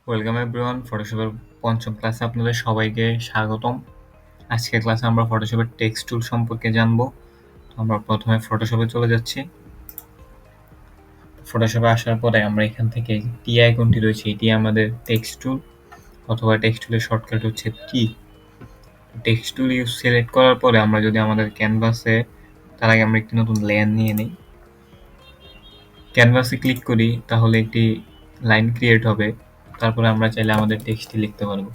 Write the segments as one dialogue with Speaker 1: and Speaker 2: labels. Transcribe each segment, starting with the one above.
Speaker 1: Welcome everyone, ফটোশপের পঞ্চম ক্লাসে আপনাদের সবাইকে স্বাগতম। আজকের ক্লাসে আমরা ফটোশপের টেক্সট টুল সম্পর্কে জানবো। আমরা প্রথমে ফটোশপে চলে যাচ্ছি। ফটোশপে আসার পরে আমরা এখান থেকে টি আইকনটি রয়েছে, এটি আমাদের টেক্সট টুল অথবা টেক্সট টুলের শর্টকাট হচ্ছে টি। টেক্সট টুল ইউজ সিলেক্ট করার পরে আমরা যদি আমাদের ক্যানভাসে, তার আগে আমরা একটি নতুন লেয়ার নিয়ে নিই। ক্যানভাসে ক্লিক করি, তাহলে একটি লাইন ক্রিয়েট হবে। তারপরে আমরা চাইলে আমাদের টেক্সটটি লিখতে পারবো।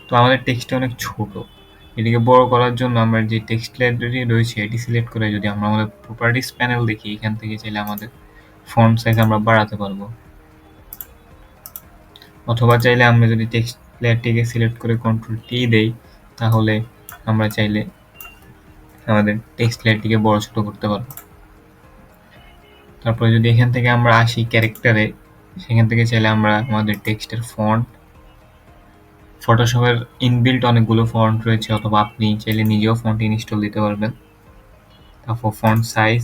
Speaker 1: তো আমাদের টেক্সটটা অনেক ছোট, এটিকে বড় করার জন্য আমরা যে টেক্সট লাইব্রেরি রয়েছে এটি সিলেক্ট করে যদি আমরা আমাদের প্রপার্টিস প্যানেল দেখি, এখান থেকে চাইলে আমাদের ফন্ট সাইজ আমরা বাড়াতে পারবো, অথবা চাইলে আমরা যদি টেক্সট লেয়ারটিকে সিলেক্ট করে কন্ট্রোল টি দেই, তাহলে আমরা চাইলে আমাদের টেক্সট লেয়ারটিকে বড় ছোট করতে পারবো। তারপরে যদি এখান থেকে আমরা আসি ক্যারেক্টারে, সেখান থেকে চাইলে আমরা আমাদের টেক্সটের ফন্ট, ফটোশপের ইনবিল্ট অনেকগুলো ফন্ট রয়েছে, অথবা আপনি চাইলে নিজেও ফন্ট ইনস্টল দিতে পারবেন। তারপর ফন্ট সাইজ,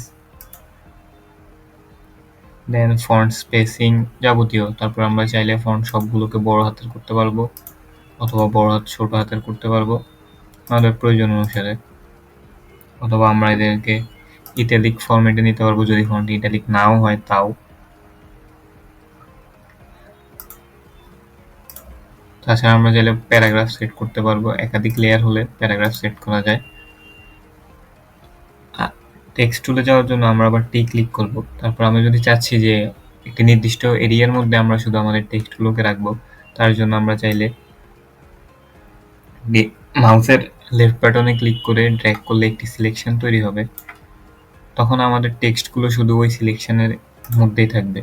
Speaker 1: দেন ফন্ট স্পেসিং যাবতীয়। তারপর আমরা চাইলে ফন্ট সবগুলোকে বড় হাতের করতে পারবো, অথবা বড় হাত ছোট হাতের করতে পারবো আমাদের প্রয়োজন অনুসারে, অথবা আমরা এদেরকে ইটালিক ফরম্যাটে নিতে পারবো যদি ফন্ট ইটালিক নাও হয় তাও। তাছাড়া আমরা চাইলে প্যারাগ্রাফ সেট করতে পারবো, একাধিক লেয়ার হলে প্যারাগ্রাফ সেট করা যায়। টেক্সট টুলে যাওয়ার জন্য আমরা আবার টি ক্লিক করব। তারপর আমরা যদি চাচ্ছি যে একটি নির্দিষ্ট এরিয়ার মধ্যে আমরা শুধু আমাদের টেক্সটগুলোকে রাখবো, তার জন্য আমরা চাইলে মাউসের লেফট বাটনে ক্লিক করে ড্র্যাগ করলে একটি সিলেকশন তৈরি হবে, তখন আমাদের টেক্সটগুলো শুধু ওই সিলেকশনের মধ্যেই থাকবে।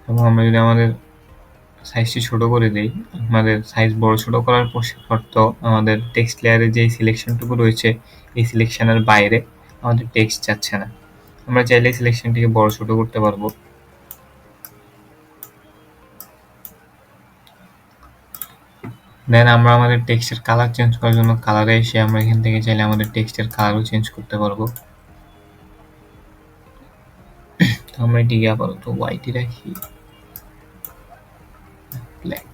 Speaker 1: এবং আমরা যদি আমাদের সাইজটি ছোট করে দিই, আমাদের সাইজ বড় ছোট করার শর্ত আমাদের টেক্সট লেয়ারে যে সিলেকশনটুকু রয়েছে এই সিলেকশনের বাইরে আমাদের টেক্সট যাচ্ছে না। আমরা চাইলে সিলেকশনটিকে বড় ছোট করতে পারবো। দেন আমরা আমাদের টেক্সটের কালার চেঞ্জ করার জন্য কালারে এসে আমরা এখান থেকে চাইলে আমাদের টেক্সটের কালারও চেঞ্জ করতে পারবো। তো আমরা এটিকে আপাতত হোয়াইটই রাখি, ব্ল্যাক।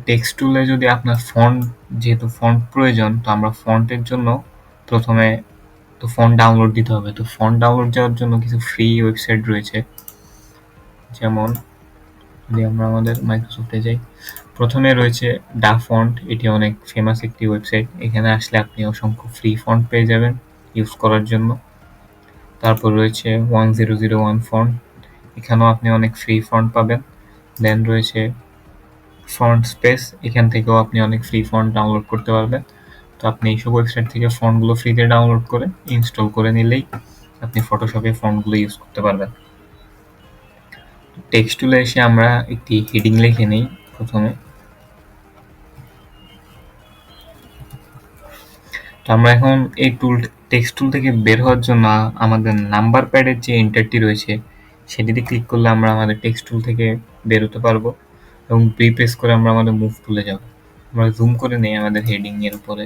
Speaker 1: টেক্সট টুলে যদি আপনার ফন্ট, যেহেতু ফন্ট প্রয়োজন, তো আমরা ফন্টের জন্য প্রথমে তো ফন্ট ডাউনলোড দিতে হবে। তো ফন্ট ডাউনলোড যাওয়ার জন্য কিছু ফ্রি ওয়েবসাইট রয়েছে, যেমন যদি আমরা আমাদের মাইক্রোসফটে যাই, প্রথমে রয়েছে ডা ফন্ট, এটি অনেক ফেমাস একটি ওয়েবসাইট। এখানে আসলে আপনি অসংখ্য ফ্রি ফন্ট পেয়ে যাবেন ইউজ করার জন্য। তারপর রয়েছে 1001 ফন্ট, এখানেও আপনি অনেক ফ্রি ফন্ট পাবেন। দেন রয়েছে ফন্ট স্পেস, এখান থেকেও আপনি অনেক ফ্রি ফন্ট ডাউনলোড করতে পারবেন। তো আপনি এইসব ওয়েবসাইট থেকে ফন্টগুলো ফ্রিতে ডাউনলোড করে ইনস্টল করে নিলেই আপনি ফটোশপে ফন্টগুলো ইউজ করতে পারবেন। টেক্সট টুলে এসে আমরা একটি হেডিং লিখে নিই প্রথমে। তো আমরা এখন এই টেক্সট টুল থেকে বের হওয়ার জন্য আমাদের নাম্বার প্যাডের যে এন্টারটি রয়েছে সেটিতে ক্লিক করলে আমরা আমাদের টেক্সট টুল থেকে বের হতে পারবো, এবং প্রেস করে আমরা আমাদের মুভ টুলে যাব। আমরা জুম করে নেই আমাদের হেডিং এর উপরে।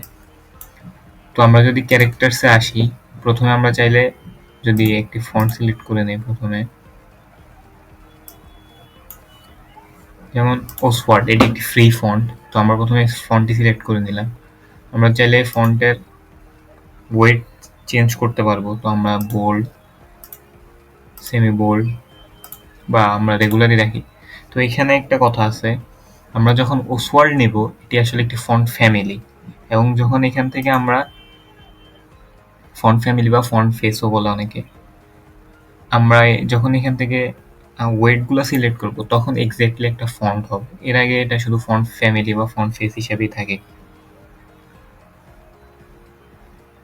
Speaker 1: তো আমরা যদি ক্যারেক্টারসে আসি, প্রথমে আমরা চাইলে যদি একটি ফন্ট সিলেক্ট করে নেই, প্রথমে যেমন ওসওয়ার্ড, এটি একটি ফ্রি ফন্ট। তো আমরা প্রথমে ফন্টটি সিলেক্ট করে নিলাম। আমরা চাইলে ফন্টের ওয়েট চেঞ্জ করতে পারবো। তো আমরা বোল্ড, সেমি বোল্ড, বা আমরা রেগুলারই রাখি। তো এখানে একটা কথা আছে, আমরা যখন ওসওয়ার্ড নেব এটি আসলে একটি ফন্ট ফ্যামিলি, এবং যখন এখান থেকে আমরা ফন্ট ফ্যামিলি বা ফন্ট ফেসও বলে অনেকে, আমরা যখন এখান থেকে ওয়েটগুলো সিলেক্ট করব তখন এক্স্যাক্টলি একটা ফন্ট হবে। এর আগে এটা শুধু ফন্ট ফ্যামিলি বা ফন্ট ফেস হিসেবেই থাকে,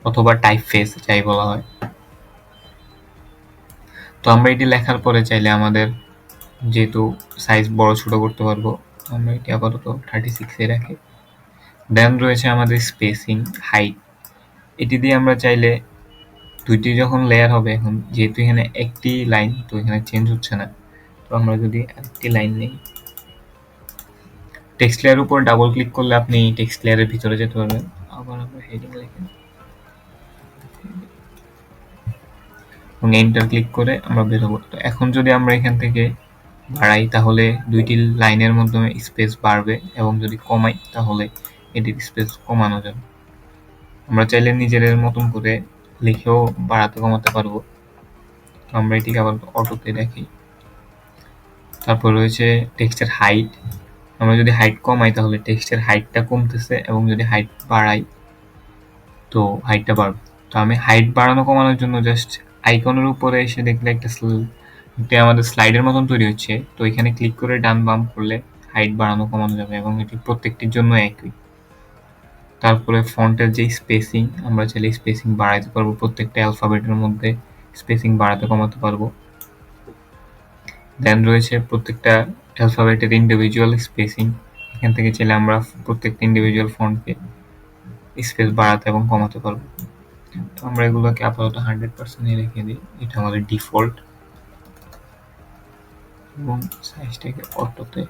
Speaker 1: অথবা টাইপ ফেস যাই বলা হয়। তো আমরা এটি লেখার পরে চাইলে আমাদের যেহেতু সাইজ বড় ছোট করতে পারবো, আমরা এটি আপাতত 36 এ রাখি। দেন রয়েছে আমাদের স্পেসিং, হাইট, এটি দিয়ে আমরা চাইলে দুইটি যখন লেয়ার হবে, এখন যেহেতু এখানে একটি লাইন তো এখানে চেঞ্জ হচ্ছে না, তো আমরা যদি আরেকটি লাইন নেই, টেক্সট লেয়ার উপর ডাবল ক্লিক করলে আপনি টেক্সট লেয়ারের ভিতরে যেতে পারবেন। আবার আমরা হেডিং লিখে এবং এন্টার ক্লিক করে আমরা বের হবো। তো এখন যদি আমরা এখান থেকে বাড়াই তাহলে দুইটি লাইনের মাধ্যমে স্পেস বাড়বে, এবং যদি কমাই তাহলে এটির স্পেস কমানো যাবে। আমরা চাইলে নিজেদের মতন করে লিখেও বাড়াতে কমাতে পারবো। তো আমরা এটিকে আবার অটোতে রাখি। তারপর রয়েছে টেক্সটের হাইট। আমরা যদি হাইট কমাই তাহলে টেক্সটের হাইটটা কমতেছে, এবং যদি হাইট বাড়াই তো হাইটটা বাড়বে। তো আমি হাইট বাড়ানো কমানোর জন্য জাস্ট আইকনের উপরে এসে দেখলে একটা আমাদের স্লাইডের মতন তৈরি হচ্ছে। তো এখানে ক্লিক করে ডান বাম করলে হাইট বাড়ানো কমানো যাবে, এবং এটি প্রত্যেকটির জন্য একই। তারপরে ফন্টের যে স্পেসিং, আমরা চাইলে স্পেসিং বাড়াইতে পারবো, প্রত্যেকটা অ্যালফাবেটের মধ্যে স্পেসিং বাড়াতে কমাতে পারবো। দেন রয়েছে প্রত্যেকটা অ্যালফাবেটের ইন্ডিভিজুয়াল স্পেসিং। এখান থেকে চাইলে আমরা প্রত্যেকটা ইন্ডিভিজুয়াল ফন্টকে স্পেস বাড়াতে এবং কমাতে পারবো। তো আমরা এগুলোকে আপাতত 100% রেখে দিই, এটা আমাদের ডিফল্ট, এবং সাইজটাকে অটোতে।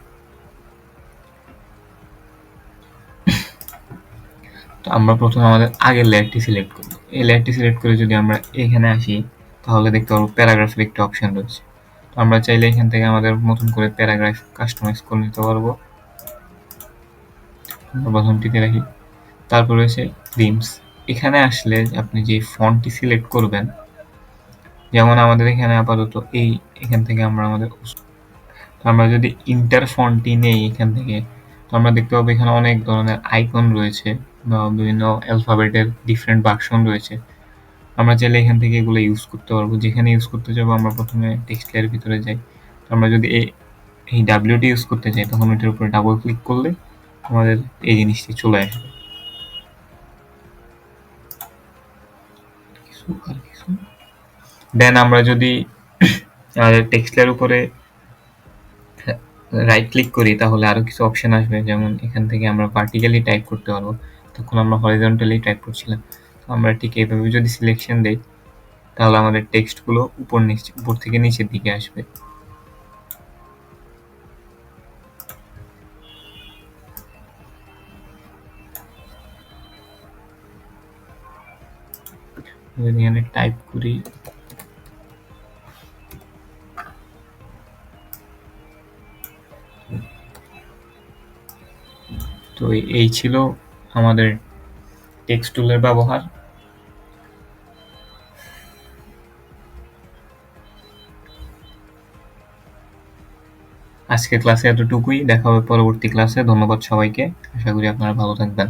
Speaker 1: তো আমরা প্রথমে আমাদের আগের লেয়ারটি সিলেক্ট করব। এই লেয়ারটি সিলেক্ট করে যদি আমরা এখানে আসি তাহলে দেখতে পারবো প্যারাগ্রাফের একটা অপশন রয়েছে। তো আমরা চাইলে এখান থেকে আমাদের নতুন করে প্যারাগ্রাফ কাস্টমাইজ করে নিতে পারবো। আমরা প্রথমটিতে রাখি। তারপর রয়েছে থিমস। এখানে আসলে আপনি যে ফন্টটি সিলেক্ট করবেন, যেমন আমাদের এখানে আপাতত এখান থেকে আমরা আমরা যদি ইন্টার ফন্টটি নেই এখান থেকে, তো আমরা দেখতে পাবো এখানে অনেক ধরনের আইকন রয়েছে বা বিভিন্ন অ্যালফাবেটের ডিফারেন্ট ভার্সন রয়েছে। আমরা চাইলে এখান থেকে এগুলো ইউজ করতে পারবো। যেখানে ইউজ করতে যাবো আমরা প্রথমে টেক্সট লেয়ারের ভিতরে যাই। আমরা যদি এই ডাব্লিউটি ইউজ করতে চাই তখন ওইটার উপরে ডাবল ক্লিক করলে আমাদের এই জিনিসটি চলে আসবে। দেন আমরা যদি আমাদের টেক্সট লেয়ার উপরে রাইট ক্লিক করি তাহলে আরো কিছু অপশন আসবে, যেমন এখান থেকে আমরা ভার্টিক্যালি টাইপ করতে পারবো। তখন আমরা হরিজন্টালি টাইপ করছিলাম। তো আমরা ঠিক এইভাবে যদি সিলেকশন দেই তাহলে আমাদের টেক্সটগুলো উপর থেকে নিচের দিকে আসবে। যদি এখানে টাইপ করি, তো এই ছিল আমাদের টেক্সট টুলের ব্যবহার। আজকের ক্লাসে এতটুকুই, দেখা হবে পরবর্তী ক্লাসে। ধন্যবাদ সবাইকে, আশা করি আপনারা ভালো থাকবেন।